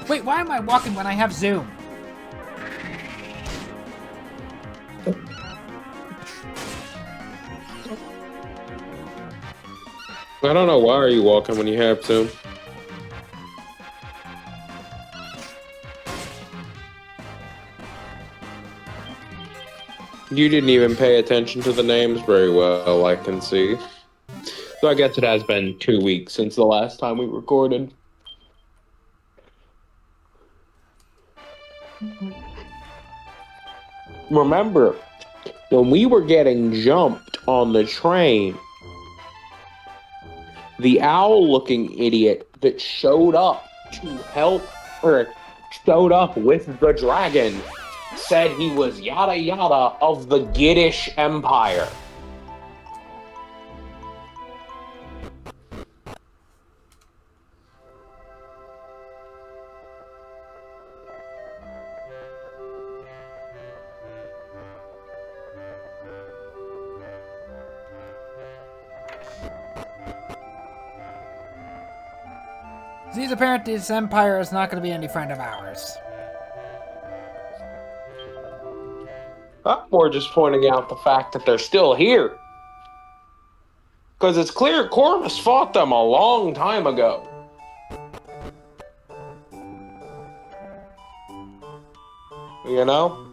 Wait, why am I walking when I have Zoom? I don't know, why are you walking when you have to? You didn't even pay attention to the names very well, I can see. So I guess it has been 2 weeks since the last time we recorded. Remember, when we were getting jumped on the train, the owl-looking idiot that showed up to help, or showed up with the dragon, said he was yada yada of the Giddish Empire. These apparently this empire is not going to be any friend of ours. We're just pointing out the fact that they're still here. Because it's clear Corvus fought them a long time ago. You know?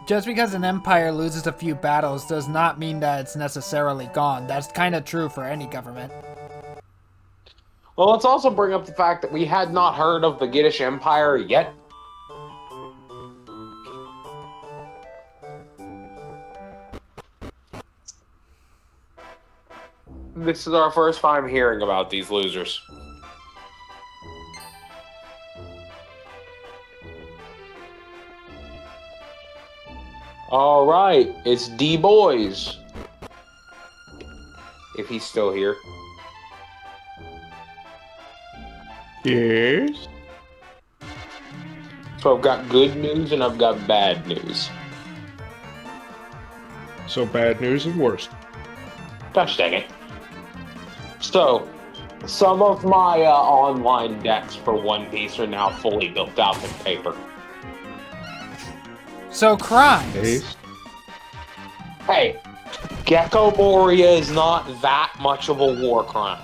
Just because an empire loses a few battles does not mean that it's necessarily gone. That's kind of true for any government. Well, let's also bring up the fact that we had not heard of the Giddish Empire yet. This is our first time hearing about these losers. All right, it's D-Boys. If he's still here. Yes? So I've got good news and I've got bad news. So bad news and worse. Gosh dang it. So, some of my online decks for One Piece are now fully built out in paper. So crimes. Yes? Hey, Gecko Moria is not that much of a war crime.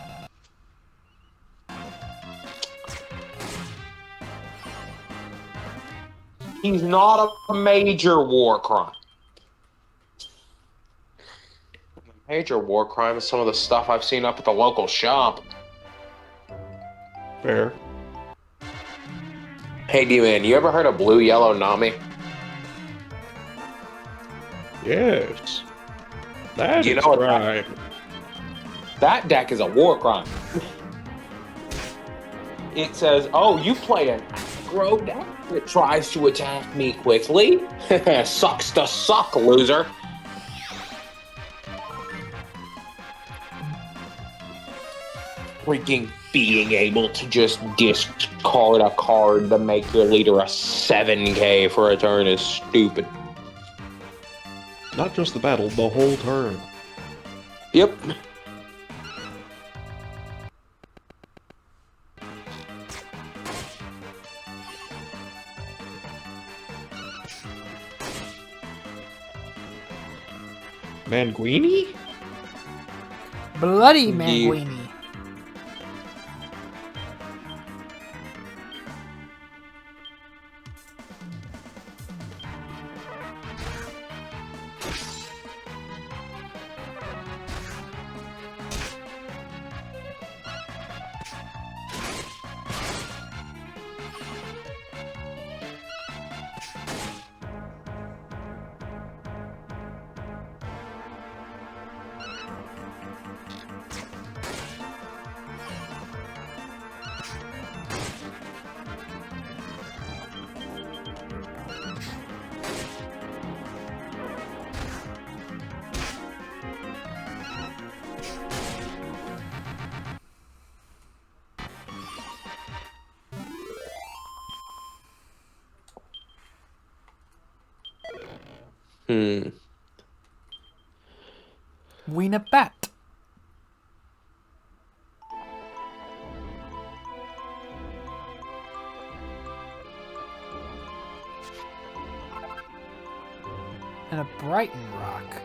He's not a major war crime. Major war crime is some of the stuff I've seen up at the local shop. Fair. Hey, D-Man, you ever heard of Blue Yellow Nami? Yes. That You is know what crime. That deck is a war crime. It says, oh, you play an aggro deck that tries to attack me quickly? Sucks to suck, loser. Freaking being able to just discard a card to make your leader a 7k for a turn is stupid. Not just the battle, the whole turn. Yep. Manguini? Bloody Indeed. Manguini. Win a bet. Brighton Rock.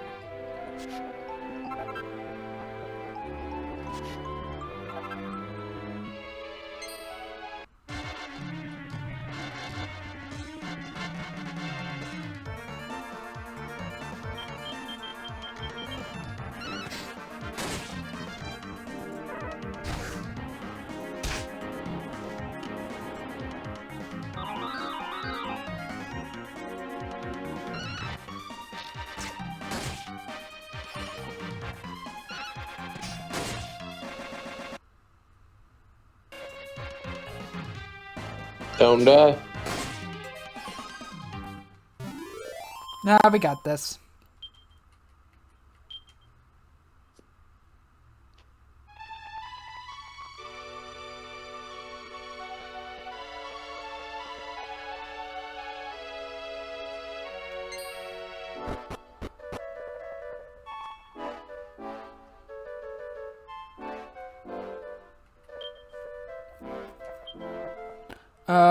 Don't die. Nah, we got this.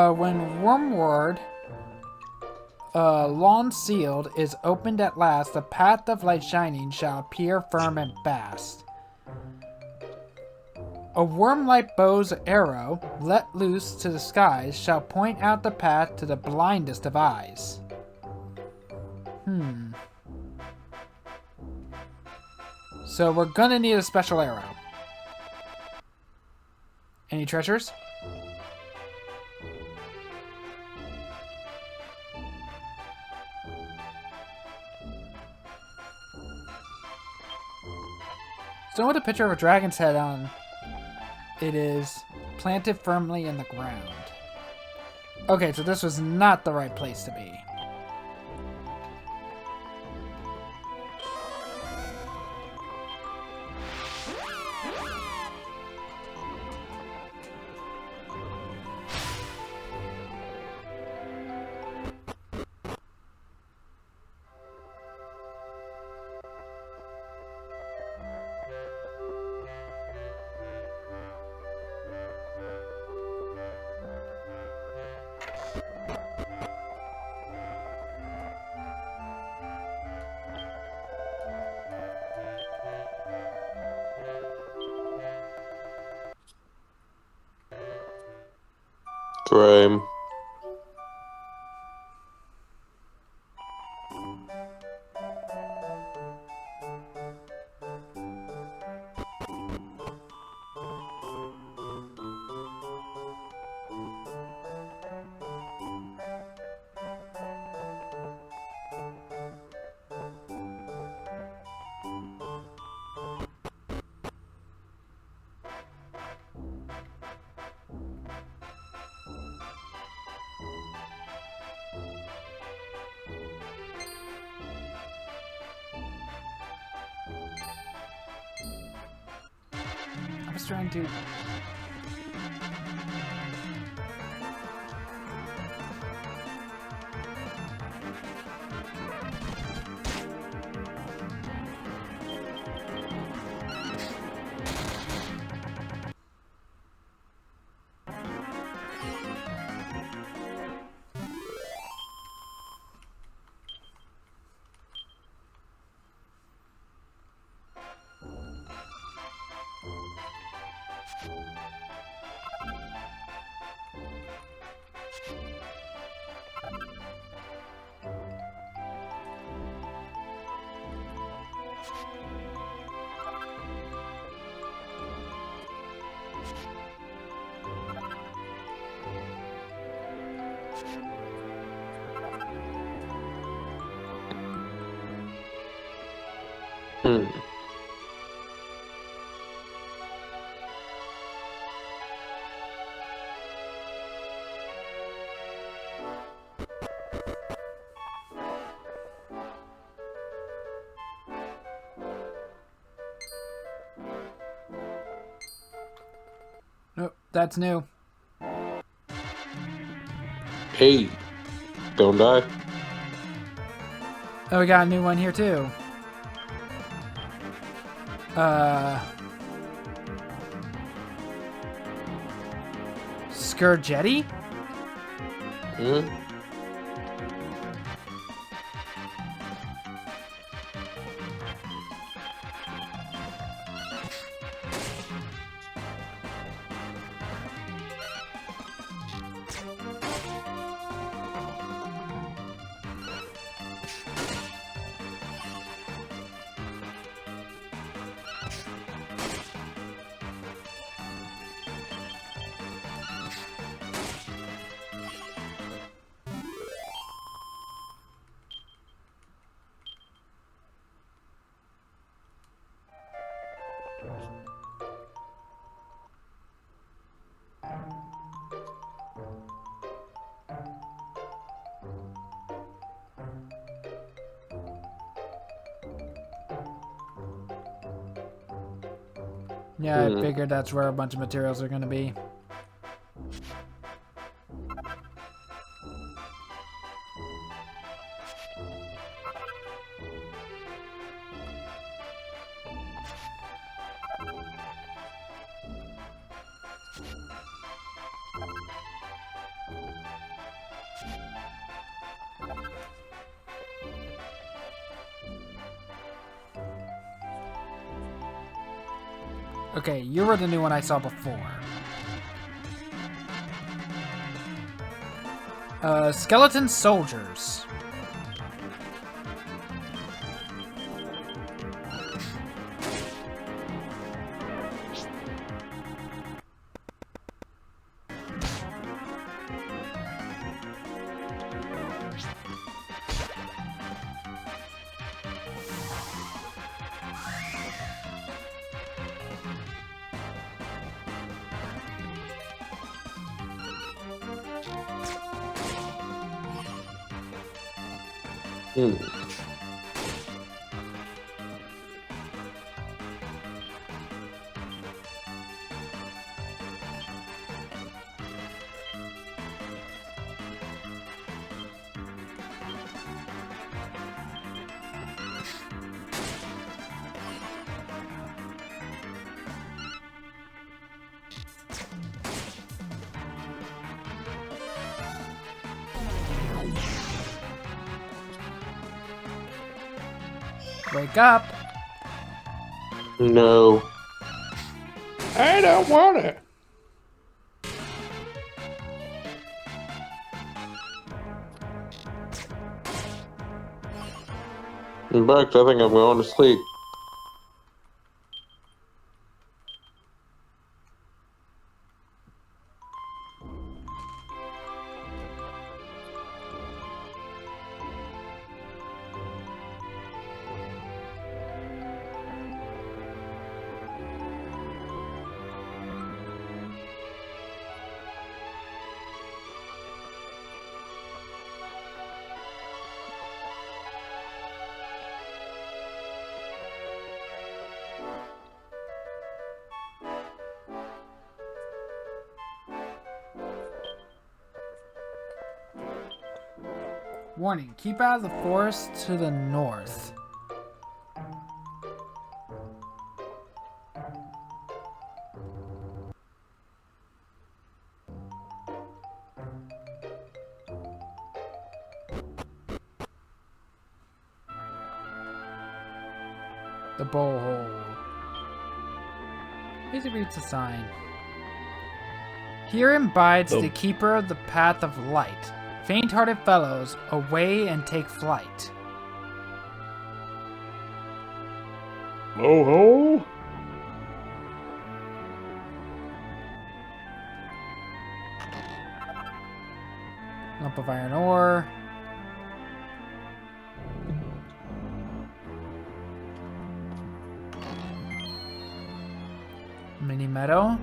When Wormward, Lawn Sealed, is opened at last, the path of light shining shall appear firm and fast. A worm-like bow's arrow, let loose to the skies, shall point out the path to the blindest of eyes. So we're gonna need a special arrow. Any treasures? So with a picture of a dragon's head on, it is planted firmly in the ground. Okay, so this was not the right place to be. Graham. I was trying to... Nope, that's new. Hey, don't die. Oh, we got a new one here too. Scourgetti? Yeah, I figured that's where a bunch of materials are going to be. Okay, you were the new one I saw before. Skeleton soldiers. Wake up! No. I don't want it. In fact, I think I'm going to sleep. Warning, keep out of the forest to the north. The Bowhole. Easy reads the sign. Herein bides the keeper of the path of light. Faint-hearted fellows, away and take flight. Bowhole? Lump of iron ore. Mini meadow.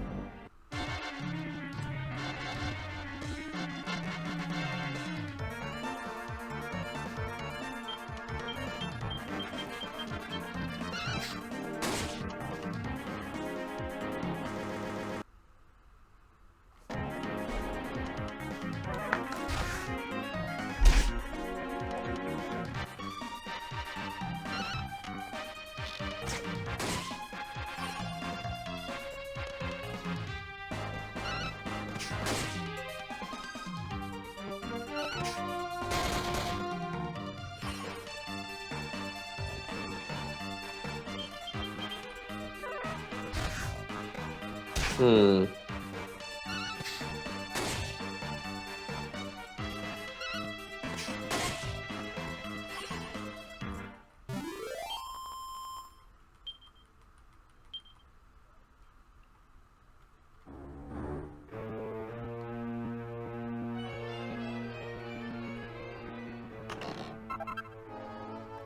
Hmm.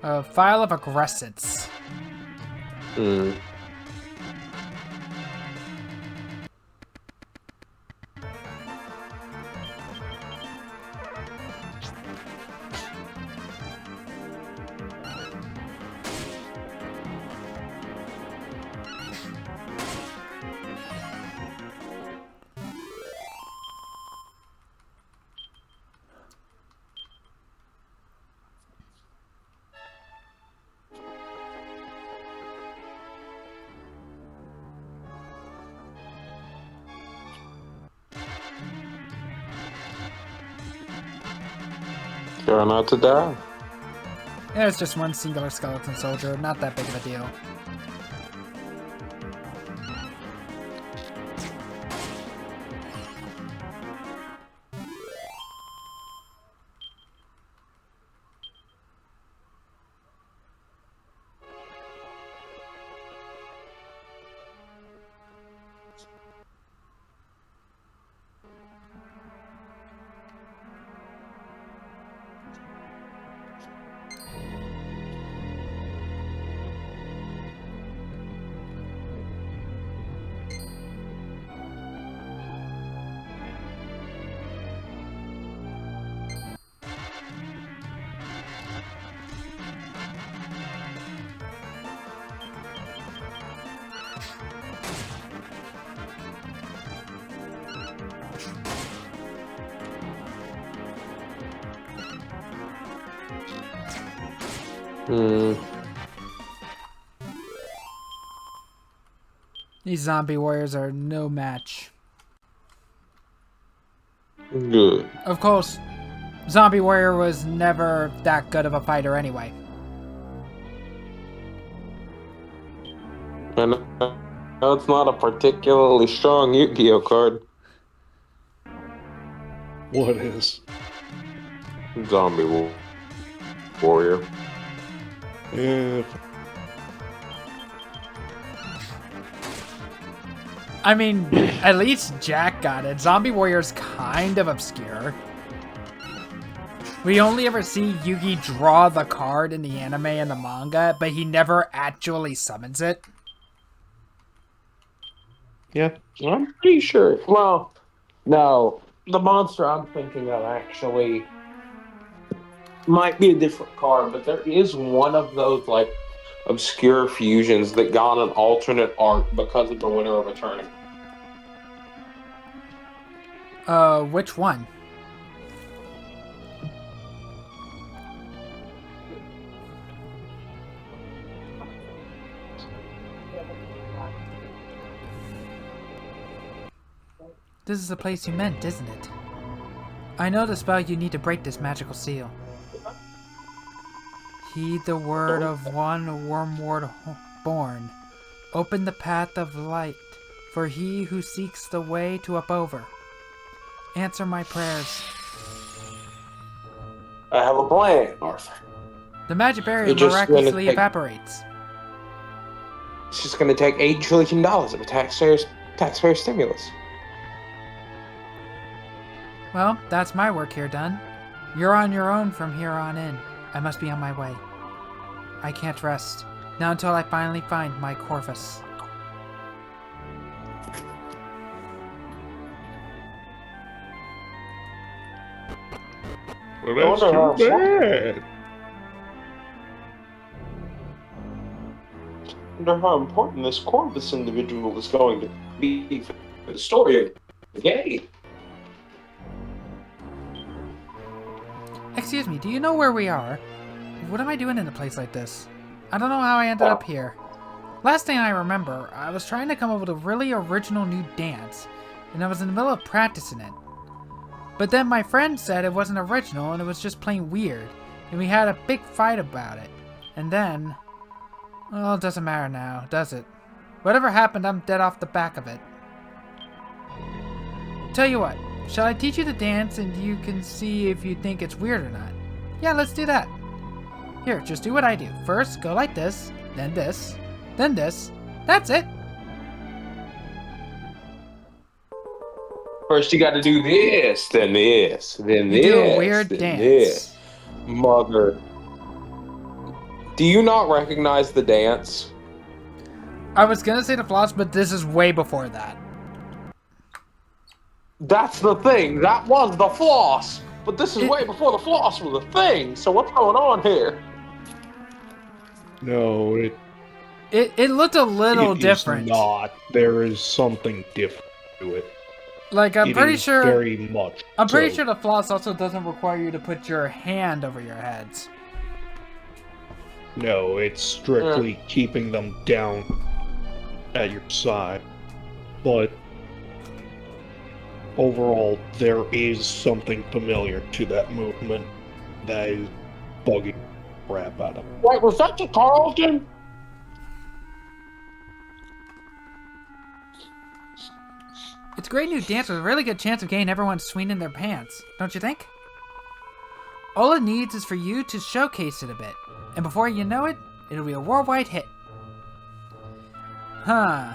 A file of aggressits. Hmm. Try not to die. Yeah, it's just one singular skeleton soldier, not that big of a deal. These zombie warriors are no match. Good. Of course, zombie warrior was never that good of a fighter anyway. And it's not a particularly strong Yu-Gi-Oh card. What is? Zombie warrior. Yeah. I mean, at least Jack got it. Zombie warrior's kind of obscure. We only ever see Yugi draw the card in the anime and the manga, but he never actually summons it. Yeah. I'm pretty sure. Well, no. The monster I'm thinking of actually might be a different card, but there is one of those, like, obscure fusions that got an alternate art because of the winner of a tournament. Which one? This is the place you meant, isn't it? I know the spell you need to break this magical seal. Heed the word of one wormward born. Open the path of light for he who seeks the way to up over. Answer my prayers. I have a plan, Arthur. The magic barrier You're just miraculously gonna take- evaporates. It's just going to take $8 trillion of taxpayer stimulus. Well, that's my work here done. You're on your own from here on in. I must be on my way. I can't rest. Not until I finally find my Corvus. Well, that's too bad. I wonder how important this Corvus individual is going to be for the story of the game. Excuse me, do you know where we are? What am I doing in a place like this? I don't know how I ended up here. Last thing I remember, I was trying to come up with a really original new dance, and I was in the middle of practicing it. But then my friend said it wasn't original and it was just plain weird, and we had a big fight about it. And then... well, it doesn't matter now, does it? Whatever happened, I'm dead off the back of it. Tell you what, shall I teach you the dance and you can see if you think it's weird or not? Yeah, let's do that. Here, just do what I do. First, go like this, then this, then this. That's it. First, you got to do this, then this, then You this. do a weird then dance. This. Mother. Do you not recognize the dance? I was gonna say the floss, but this is way before that. That's the thing. That was the floss. But this is way before the floss was a thing. So what's going on here? No, It looked a little it different. is not. There is something different to it. Like I'm It pretty is sure. Very much. I'm pretty so. sure the floss also doesn't require you to put your hand over your heads. No, it's strictly keeping them down at your side. But overall, there is something familiar to that movement. that is bugging crap out of me. Wait, was that the Carlton? It's a great new dance with a really good chance of getting everyone swinging their pants, don't you think? All it needs is for you to showcase it a bit, and before you know it, it'll be a worldwide hit. Huh.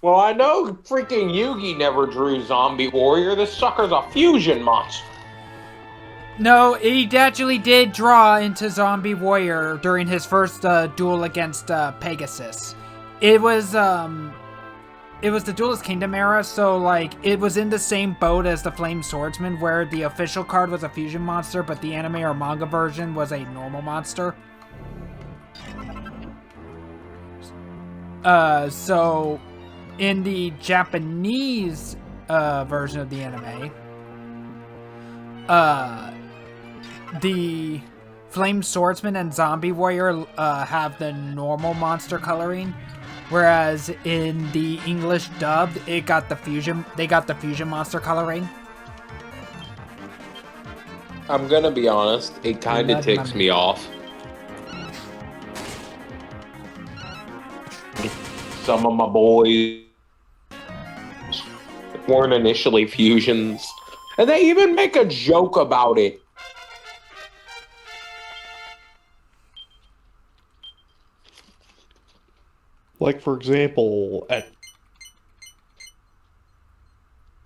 Well, I know freaking Yugi never drew Zombie Warrior. This sucker's a fusion monster. No, he actually did draw into Zombie Warrior during his first duel against Pegasus. It was the Duelist Kingdom era, so like it was in the same boat as the Flame Swordsman, where the official card was a fusion monster, but the anime or manga version was a normal monster. So in the Japanese version of the anime, the Flame Swordsman and Zombie Warrior have the normal monster coloring, whereas in the English dubbed, they got the fusion monster coloring. I'm gonna be honest, it kind of ticks me off. Some of my boys weren't initially fusions, and they even make a joke about it. Like, for example,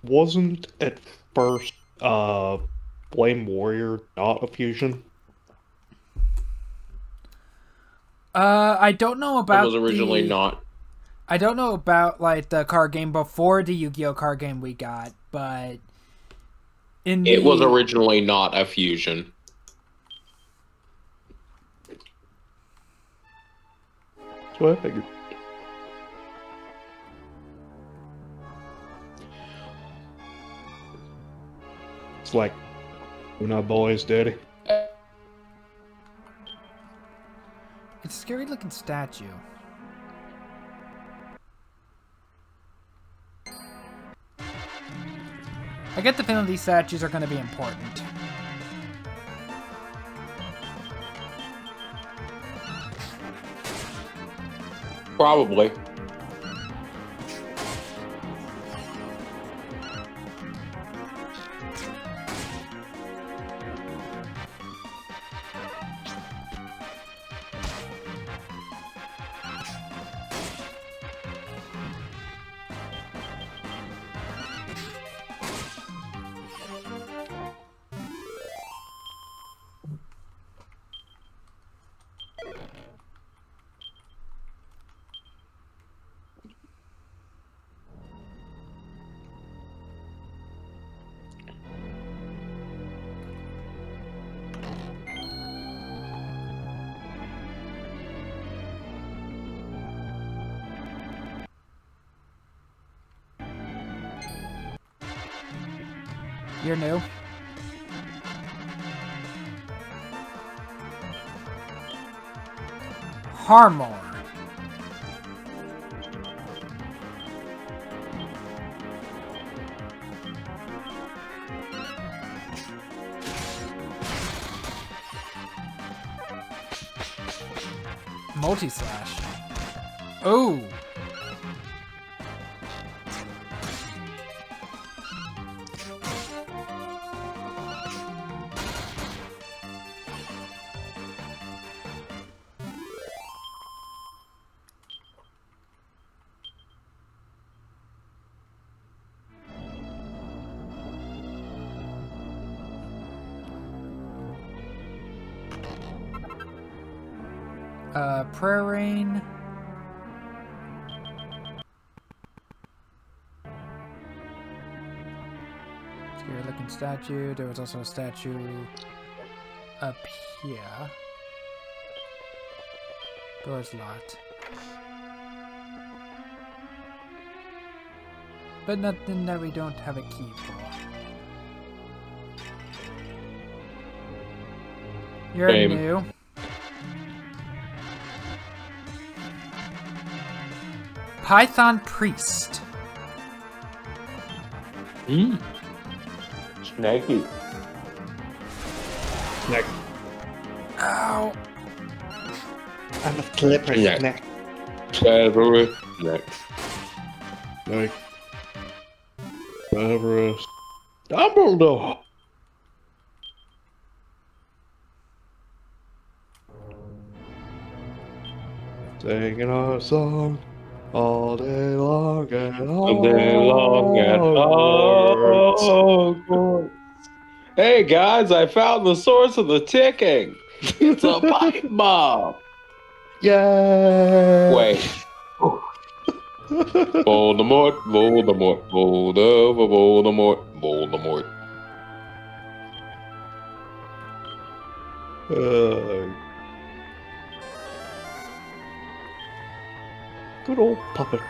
wasn't at first Flame Warrior not a fusion? I don't know about It was originally not. I don't know about like the card game before the Yu-Gi-Oh card game we got, but It was originally not a fusion. That's what I figured. It's like, we're not boys, daddy. It's a scary looking statue. I get the feeling these statues are going to be important. Probably. You're new. Harmor. Multi-slash. Oh. Prayer Rain. Scary looking statue. There was also a statue up here. Door's locked. But nothing that we don't have a key for. You're Same. new. It's Hmm. Snaky. Neck. Ow. I'm a slippery Neck. snack. Severus. Neck. Neck. Severus. Dumbledore. Singing our song all day long and All day long at Hogwarts. Hogwarts. Hey guys, I found the source of the ticking. It's a pipe bomb. Yay! Wait. Voldemort, Voldemort, Voldemort, Voldemort. Good old puppet.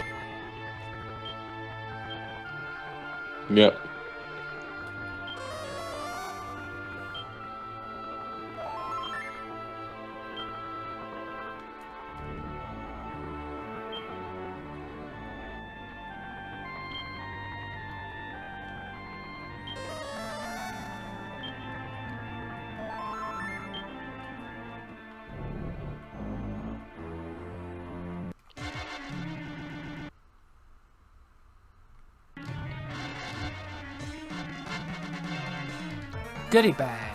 Yep. Goodie bag.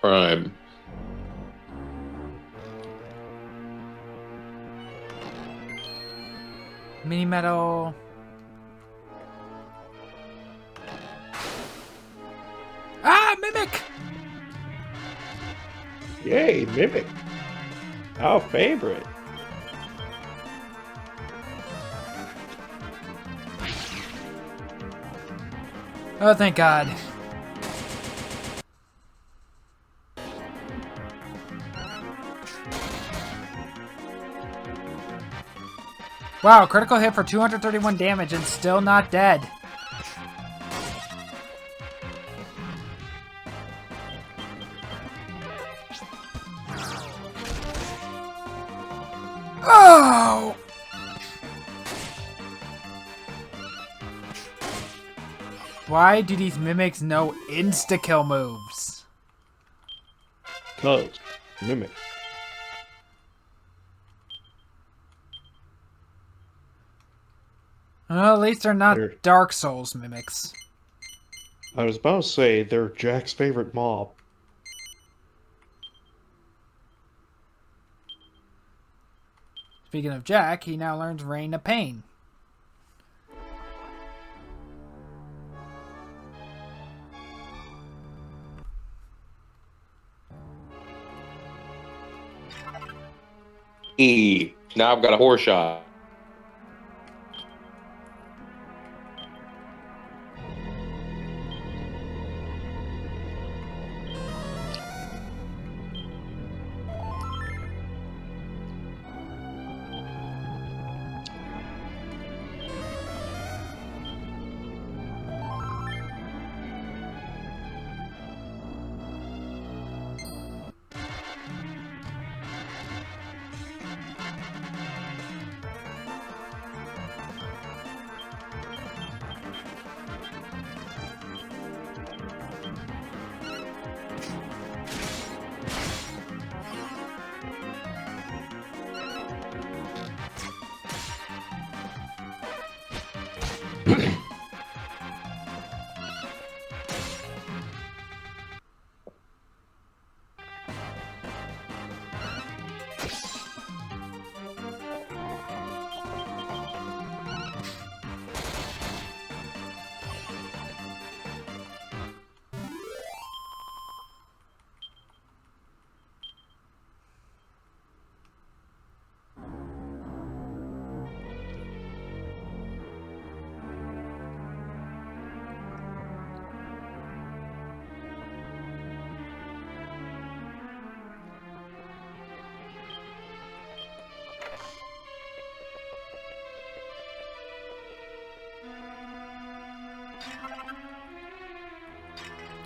Prime. Mini medal. Ah, Mimic! Yay, Mimic. Our favorite. Oh, thank God. Wow, critical hit for 231 damage and still not dead. Oh! Why do these mimics know insta-kill moves? Cause Mimic. Well, at least they're not They're- Dark Souls mimics. I was about to say they're Jack's favorite mob. Speaking of Jack, he now learns Reign of Pain. Now I've got a horse shot.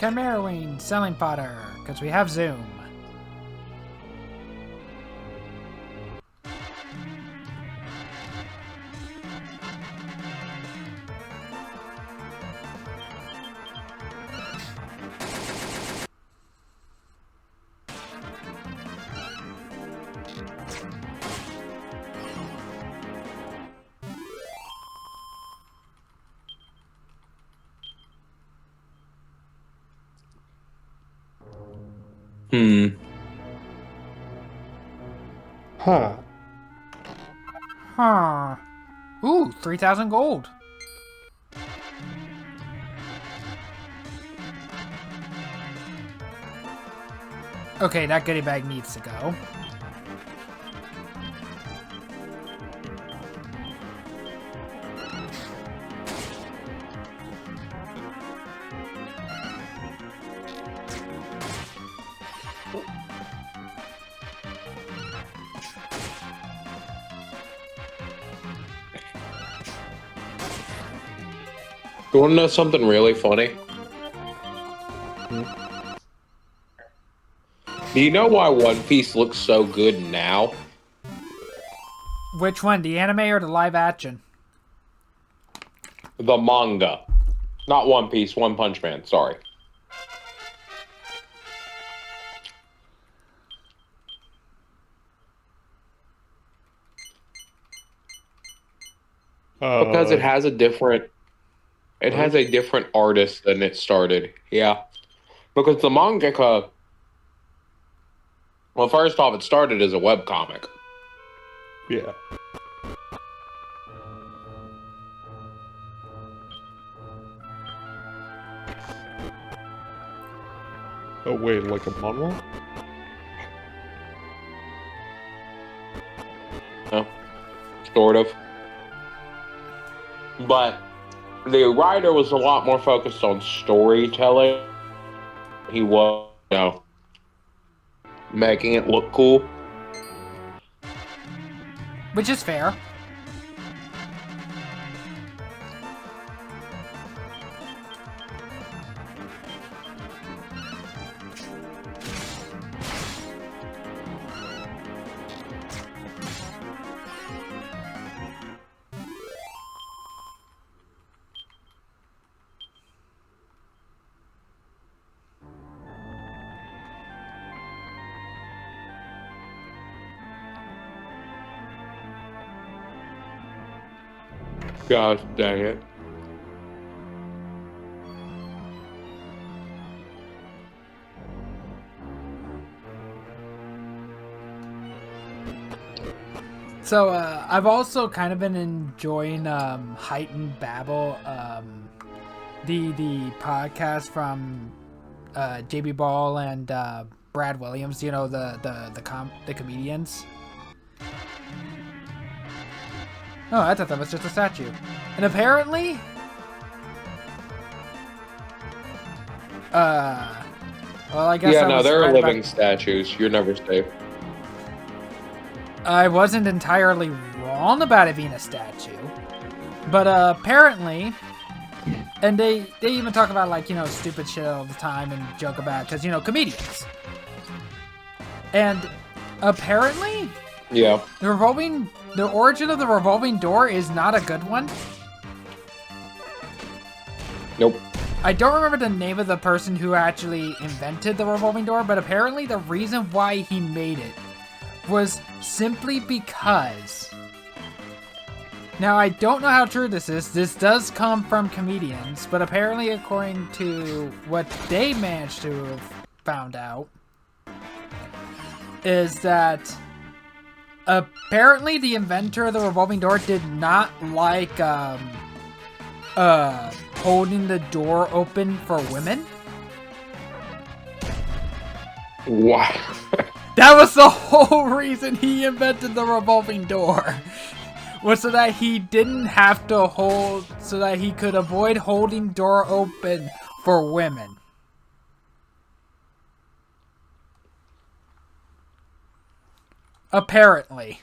Chimera Wing, Selling Potter, because we have Zoom. Huh. Huh. Ooh, 3,000 gold. Okay, that goodie bag needs to go. You want to know something really funny? Do you know why One Piece looks so good now? Which one, the anime or the live action? The manga. Not One Piece, One Punch Man, sorry. Because it has a different artist than it started. Yeah. Because the mangaka, well, first off, it started as a webcomic. Yeah. Oh, wait, like a manhwa? No, sort of. But the writer was a lot more focused on storytelling. He was, making it look cool. Which is fair. Gosh dang it. So, I've also kind of been enjoying Heightened Babble, the podcast from JB Ball and Brad Williams, you know, the comedians. Oh, I thought that was just a statue. And apparently, well, I guess Yeah, I no, was there are right living about... statues. You're never safe. I wasn't entirely wrong about it being a statue, but apparently, and they even talk about, like, you know, stupid shit all the time and joke about, because, you know, comedians. And apparently, Yeah. the origin of the revolving door is not a good one. Nope. I don't remember the name of the person who actually invented the revolving door, but apparently the reason why he made it was simply because... Now, I don't know how true this is. This does come from comedians, but apparently, according to what they managed to have found out, is that apparently the inventor of the revolving door did not like holding the door open for women. Wow. That was the whole reason he invented the revolving door. Was so that he didn't have to hold, so that he could avoid holding door open for women. Apparently.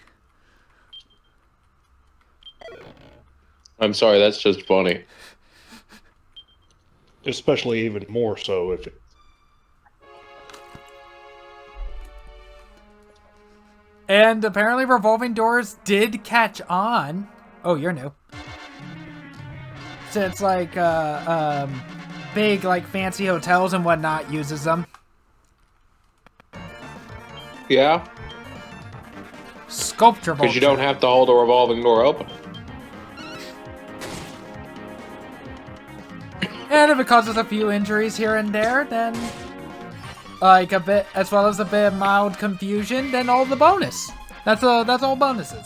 I'm sorry, that's just funny. especially even more so if it. And apparently revolving doors did catch on. Oh, you're new. Since like big like fancy hotels and whatnot uses them. Yeah, Sculpture because you vulture. don't have to hold a revolving door open. And if it causes a few injuries here and there, then like a bit, as well as a bit of mild confusion, then all the bonus. That's all bonuses.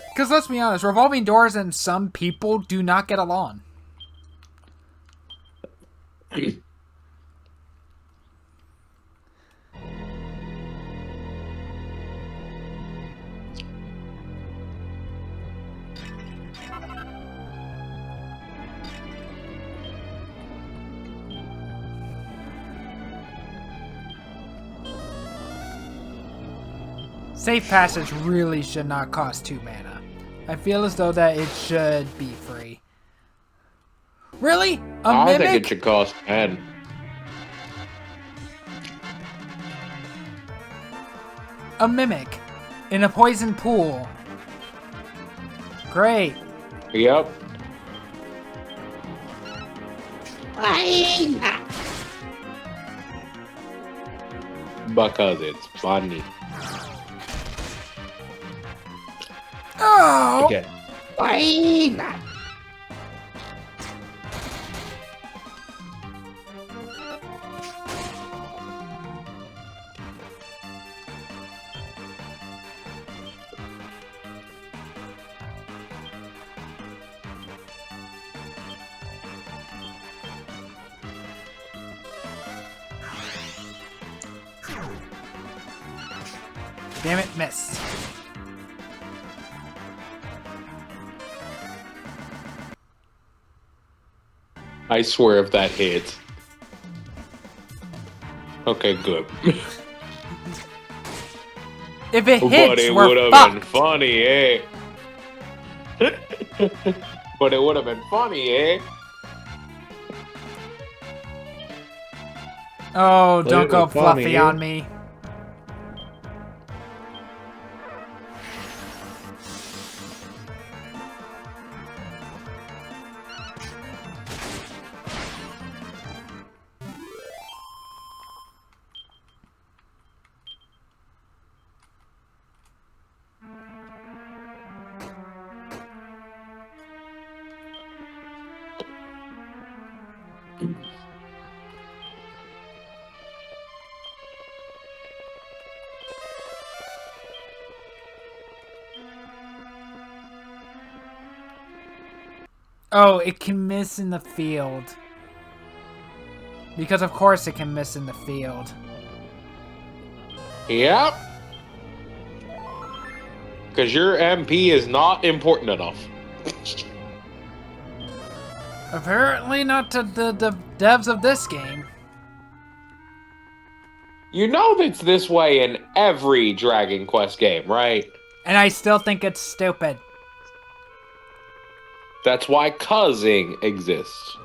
Because let's be honest, revolving doors and some people do not get along. Safe passage really should not cost 2 mana. I feel as though that it should be free. Really? A I mimic? think it should cost 10. A mimic in a poison pool. Great. Yep. Because it's funny. Oh! Again. Damn it, missed. I swear if that hits. Okay, good. If it But hits, it we're would have fucked. been funny, eh? But it would have been funny, eh? Oh, don't go Little funny, fluffy eh? on me. Oh, it can miss in the field. Because of course it can miss in the field. Yep. Because your MP is not important enough. Apparently not to the devs of this game. You know that's this way in every Dragon Quest game, right? And I still think it's stupid. That's why cuzzing exists.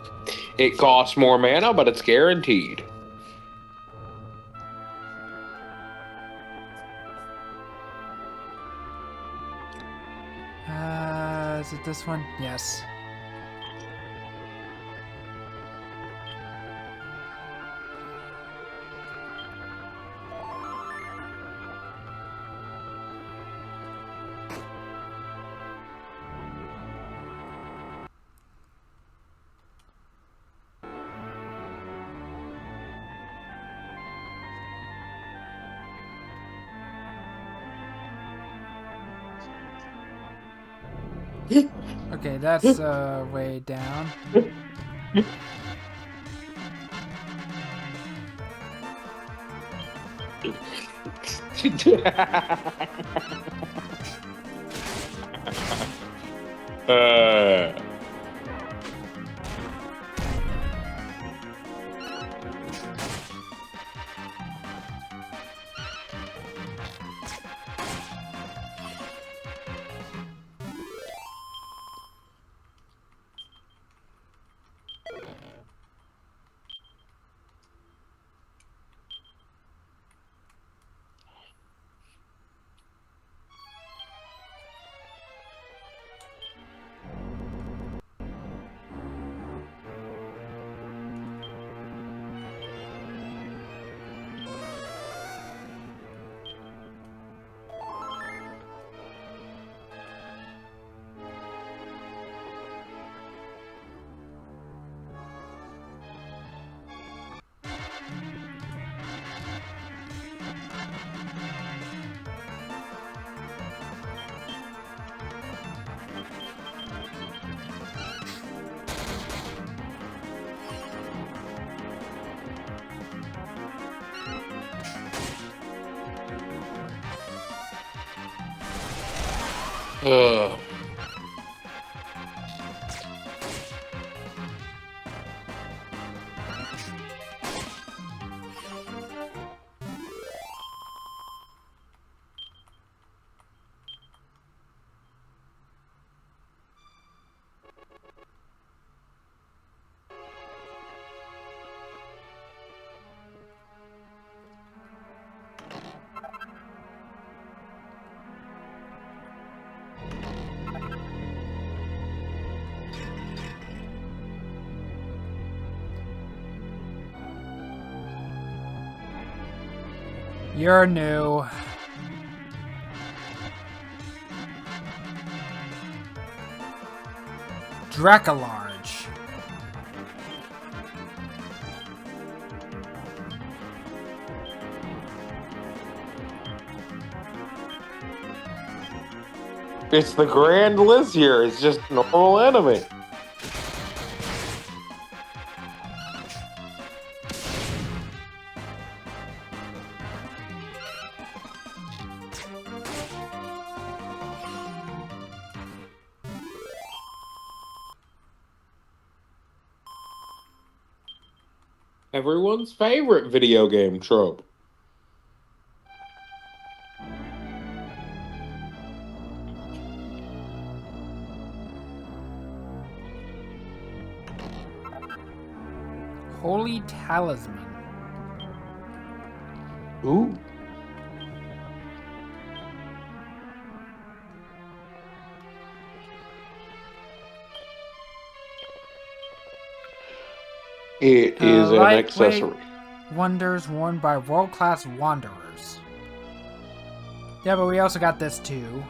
It costs more mana, but it's guaranteed. Is it this one? Yes. Okay, that's way down. uh, Ugh. You're new. Dracalarge. It's the Grand Lizier. It's just normal enemy. Everyone's favorite video game trope. Holy Talisman. Ooh. It is an Lightweight accessory. wonders worn by world-class wanderers. Yeah, but we also got this too.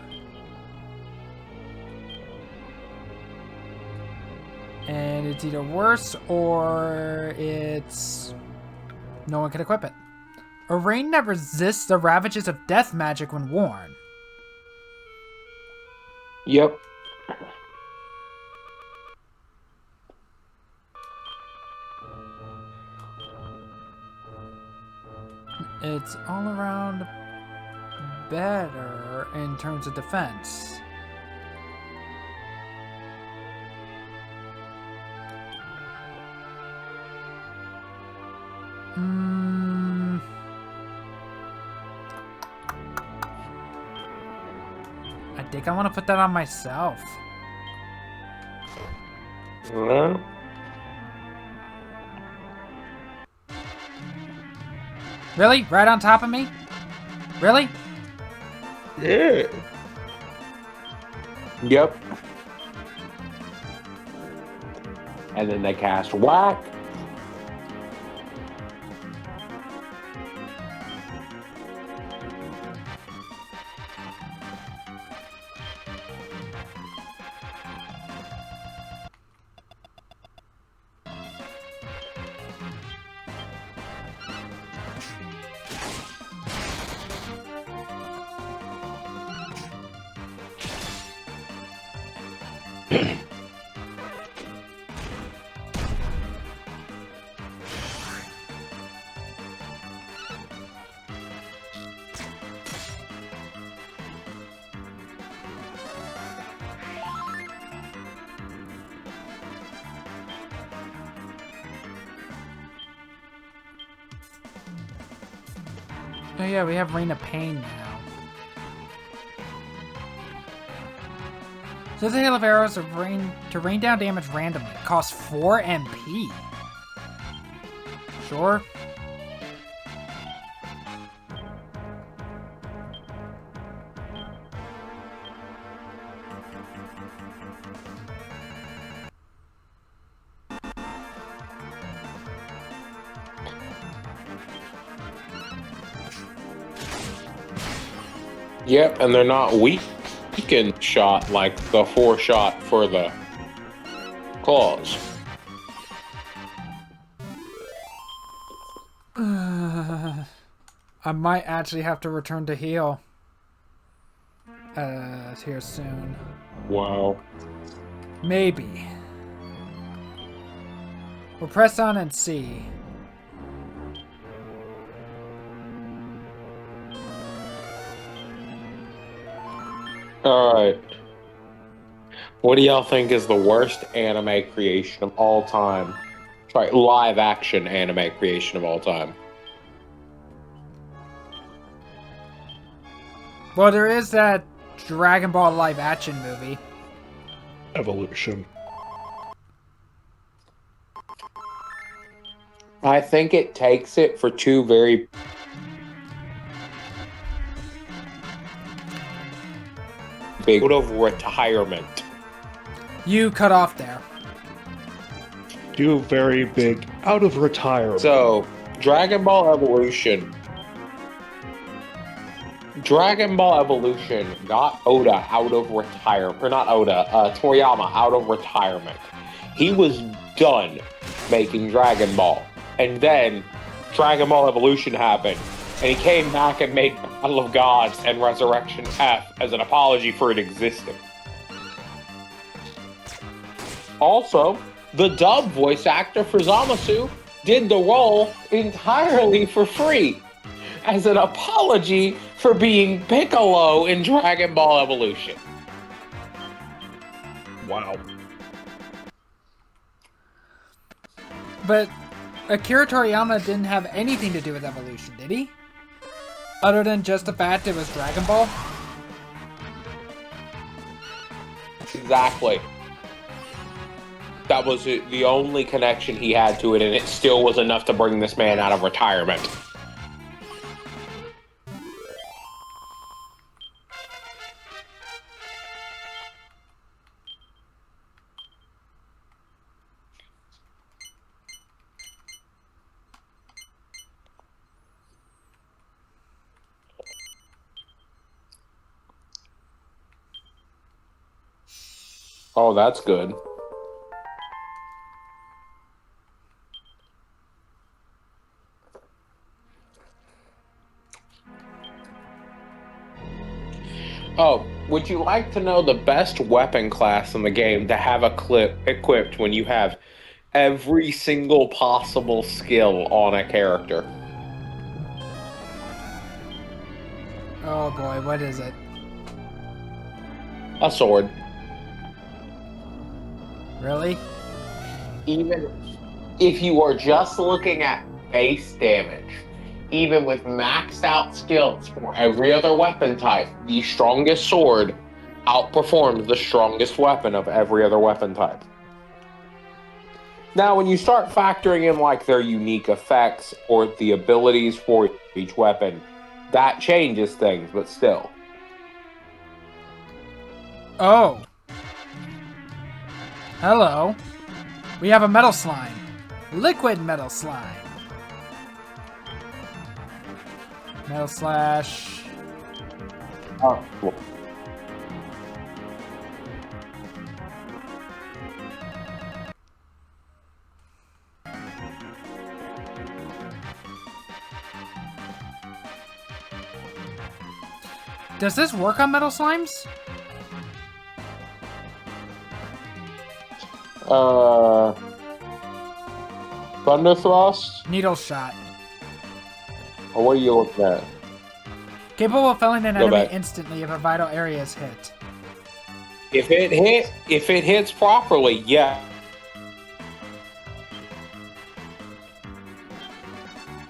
And it's either worse or it's... no one can equip it. A ring that resists the ravages of death magic when worn. Yep. It's all around better in terms of defense. I think I want to put that on myself. Really? Right on top of me? Really? Yeah. Yep. And then they cast Whack. Oh yeah, we have Rain of Pain now. So the hail of arrows to rain down damage randomly. Costs 4 MP. Sure. Yep, and they're not weakened shot like the 4-shot for the claws. I might actually have to return to heal. Here soon. Wow. Maybe. We'll press on and see. Alright. What do y'all think is the worst anime creation of all time? Sorry, live action anime creation of all time. Well, there is that Dragon Ball live action movie. Evolution. I think it takes it for two very big out of retirement. You cut off there. Two very big out of retirement. So, Dragon Ball Evolution. Dragon Ball Evolution got Oda out of retirement. Or not Oda, Toriyama out of retirement. He was done making Dragon Ball. And then Dragon Ball Evolution happened. And he came back and made Battle of Gods and Resurrection F as an apology for it existing. Also, the dub voice actor for Zamasu did the role entirely for free as an apology for being Piccolo in Dragon Ball Evolution. Wow. But Akira Toriyama didn't have anything to do with Evolution, did he? Other than just the fact it was Dragon Ball? Exactly. That was the only connection he had to it, and it still was enough to bring this man out of retirement. Oh, that's good. Oh, would you like to know the best weapon class in the game to have equipped when you have every single possible skill on a character? Oh boy, what is it? A sword. Really? Even if you are just looking at base damage, even with maxed out skills for every other weapon type, the strongest sword outperforms the strongest weapon of every other weapon type. Now, when you start factoring in like their unique effects or the abilities for each weapon, that changes things, but still. Oh. Hello. We have a metal slime. Liquid metal slime. Metal slash. Oh, cool. Does this work on metal slimes? Thunder Thrust? Needle shot. Or what are you looking at? Capable of felling an Go enemy back. instantly if a vital area is hit. If it hits properly, yeah.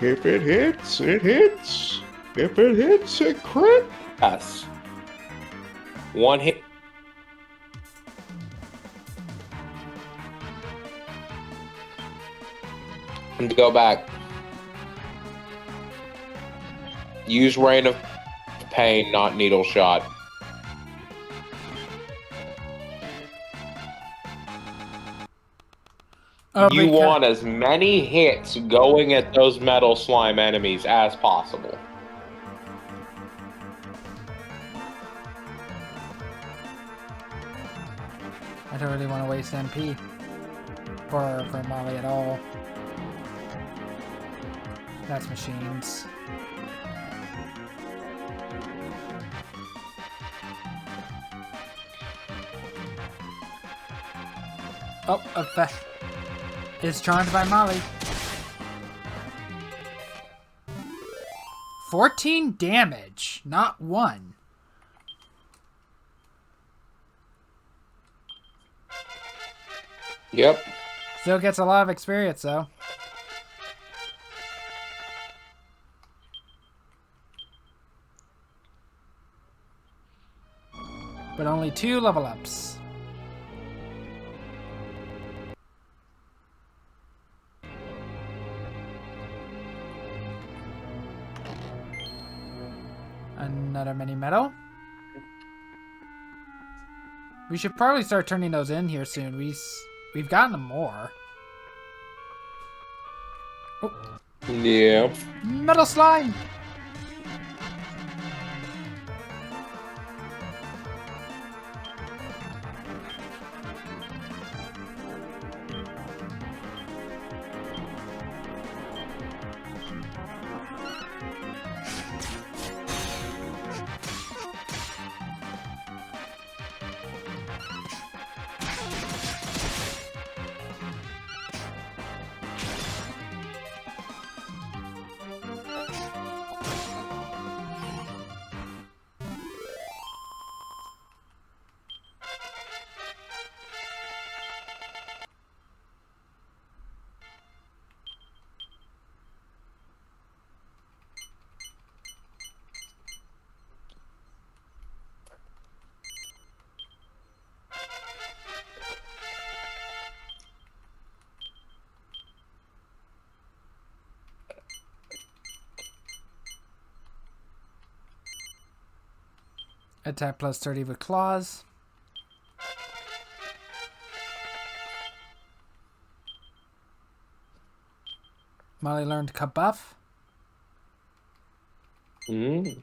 If it hits, it hits. If it hits, it crit. Yes. One hit. And to go back. Use Rain of Pain, not Needle Shot. Oh, You because- want as many hits going at those metal slime enemies as possible. I don't really want to waste MP for Molly at all. That's machines. Oh, effect is charmed by Molly. 14 damage, not 1. Yep. Still gets a lot of experience, though. But only 2 level ups. Another mini medal. We should probably start turning those in here soon. We've gotten more. Oh, Yeah. metal slime! Attack plus 30 with claws. Molly learned Kabuff. Mm.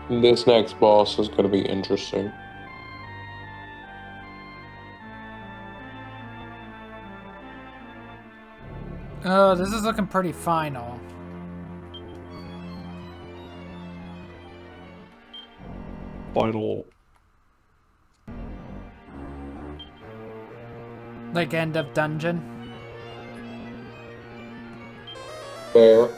This next boss is going to be interesting. Oh, this is looking pretty final. Final. Like end of dungeon. Fair.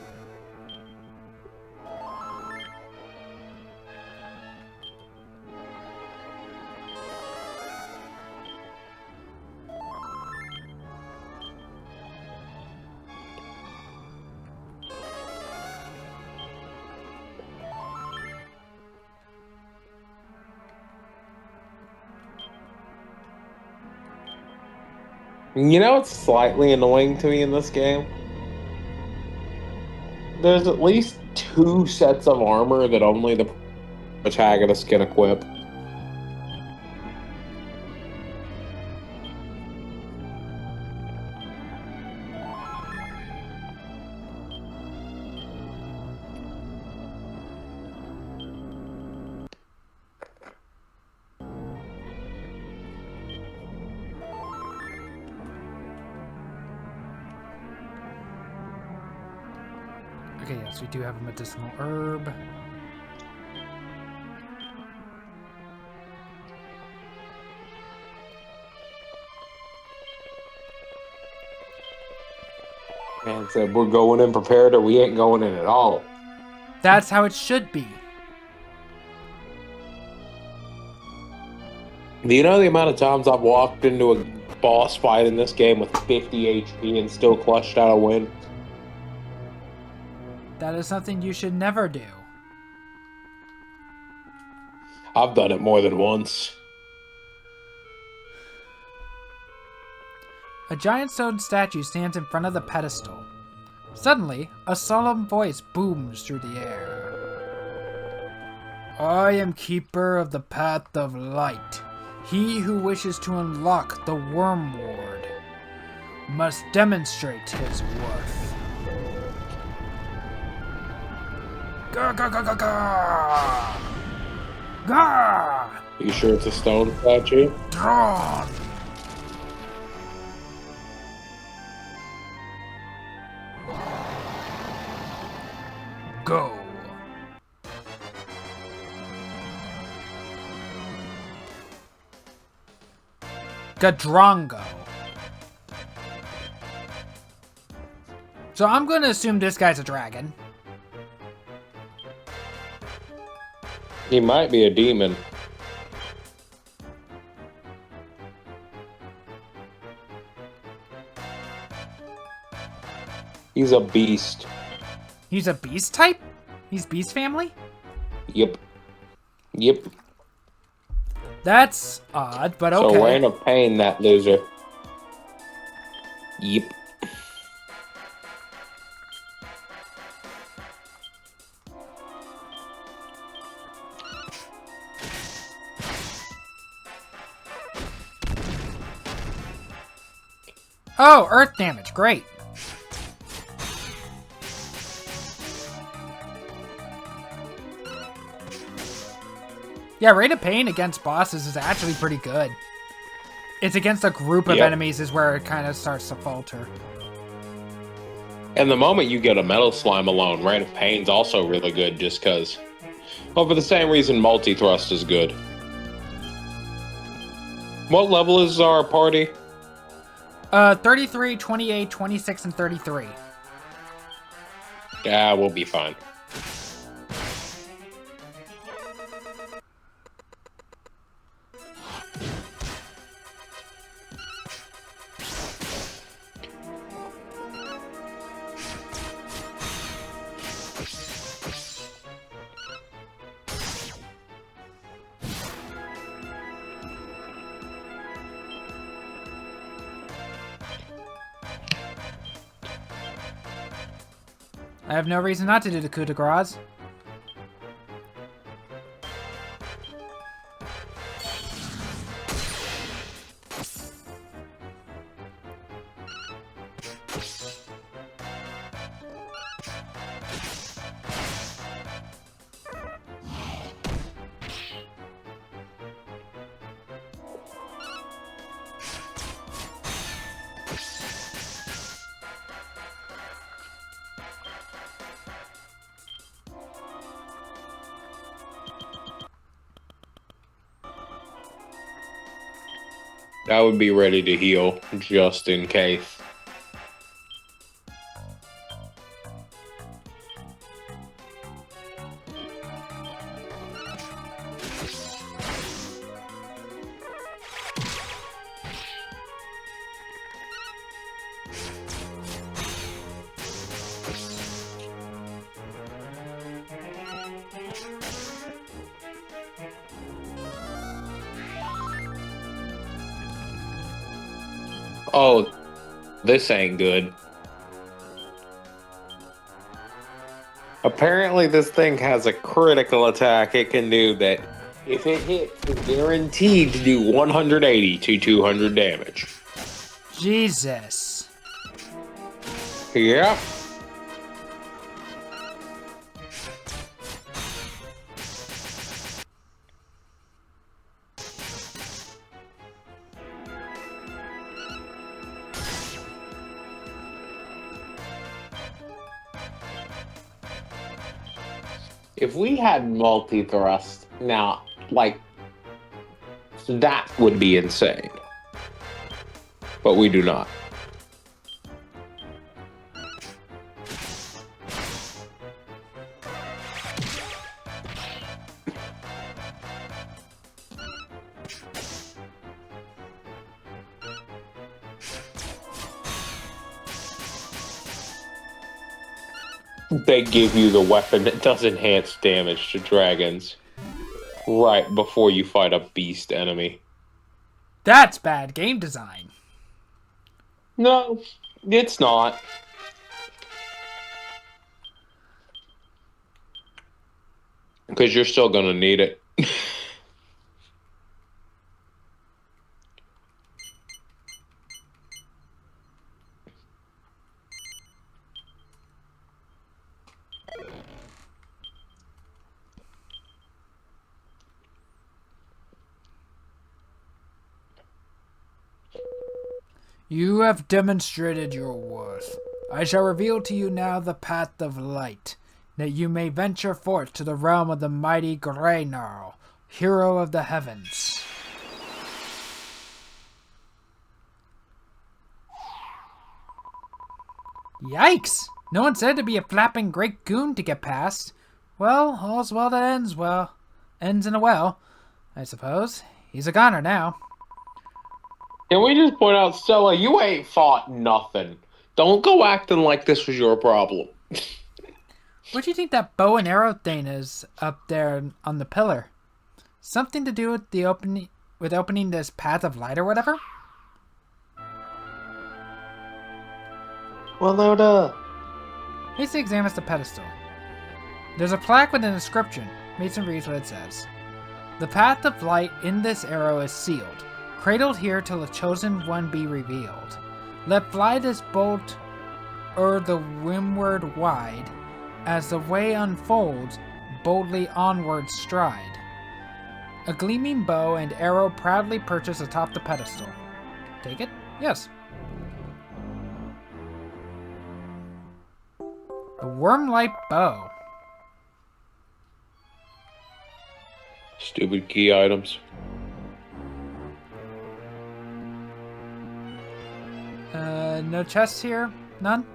You know what's slightly annoying to me in this game? There's at least 2 sets of armor that only the protagonist can equip. Okay, yes, we do have a medicinal herb. Man said we're going in prepared or we ain't going in at all. That's how it should be. Do you know the amount of times I've walked into a boss fight in this game with 50 HP and still clutched out a win? That is something you should never do. I've done it more than once. A giant stone statue stands in front of the pedestal. Suddenly, a solemn voice booms through the air. I am keeper of the path of light. He who wishes to unlock the Wormward must demonstrate his worth. Gah, gah, gah, gah, gah! Gah! You sure it's a stone statue? Drawn! Go! Gadrongo. So I'm going to assume this guy's a dragon. He might be a demon. He's a beast. He's a beast type? He's beast family? Yep. Yep. That's odd, but okay. So Reign of Pain, that loser. Yep. Oh, earth damage. Great. Yeah, Rate of Pain against bosses is actually pretty good. It's against a group of enemies is where it kind of starts to falter. And the moment you get a Metal Slime alone, Reign of Pain's also really good just because... Well, for the same reason Multi-Thrust is good. What level is our party? 33, 28, 26, and 33. Yeah, we'll be fine. I have no reason not to do the coup de grace. I would be ready to heal, just in case. Oh, this ain't good. Apparently this thing has a critical attack it can do that, if it hits, is guaranteed to do 180 to 200 damage. Jesus. Yep. If we had multi-thrust, now, like, that would be insane. But we do not. They give you the weapon that does enhanced damage to dragons. Right before you fight a beast enemy. That's bad game design. No, it's not. Because you're still gonna need it. You have demonstrated your worth. I shall reveal to you now the path of light, that you may venture forth to the realm of the mighty Greynarl, hero of the heavens. Yikes! No one said to be a flapping great goon to get past. Well, all's well that ends well. Ends in a well, I suppose. He's a goner now. Can we just point out, Stella, you ain't fought nothing. Don't go acting like this was your problem. What do you think that bow and arrow thing is up there on the pillar? Something to do with the opening this path of light or whatever? Well, Loda. Mason examines the pedestal. There's a plaque with an inscription. Mason reads what it says. The path of light in this arrow is sealed, cradled here till the chosen one be revealed. Let fly this bolt o'er the windward wide, as the way unfolds, boldly onward stride. A gleaming bow and arrow proudly perches atop the pedestal. Take it? Yes. The worm-like bow. Stupid key items. No chests here? None?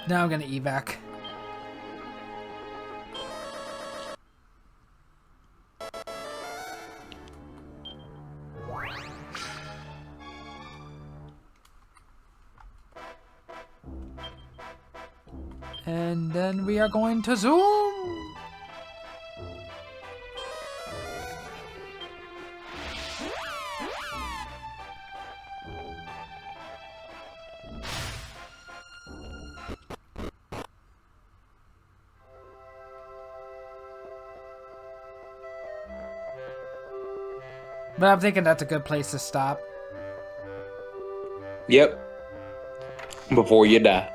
Now I'm gonna evac. And then we are going to zoom! But I'm thinking that's a good place to stop. Yep. Before you die.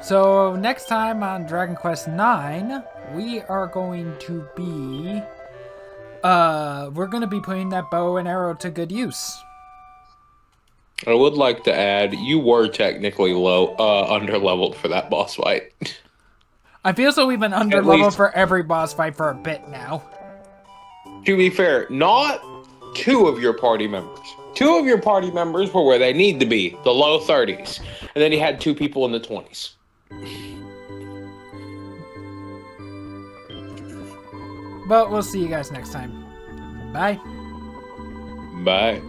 So next time on Dragon Quest IX, we are going to be we're going to be putting that bow and arrow to good use. I would like to add, you were technically under-leveled for that boss fight. I feel so we've been under leveled for every boss fight for a bit now. To be fair, not two of your party members. Two of your party members were where they need to be, the low 30s. And then you had two people in the 20s. But we'll see you guys next time. Bye. Bye.